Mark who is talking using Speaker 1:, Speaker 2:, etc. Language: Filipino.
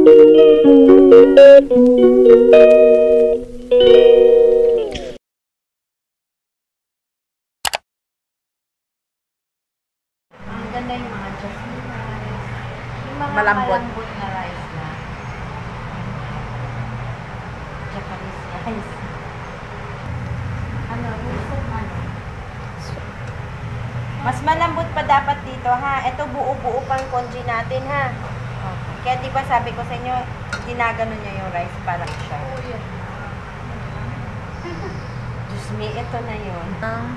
Speaker 1: Ang ganda yung mga jasmine rice. Yung mga
Speaker 2: Malambot.
Speaker 1: malambot na rice na. Japanese rice. Ano, yung ano?
Speaker 2: Mas malambot pa dapat dito, ha? Ito buo-buo pang congee natin, ha?
Speaker 1: Okay.
Speaker 2: Kaya di ba sabi ko sa inyo, ginagano niya yung rice parang siya.
Speaker 1: Oh, yan.
Speaker 2: Diyos me, ito na yun.
Speaker 1: Okay.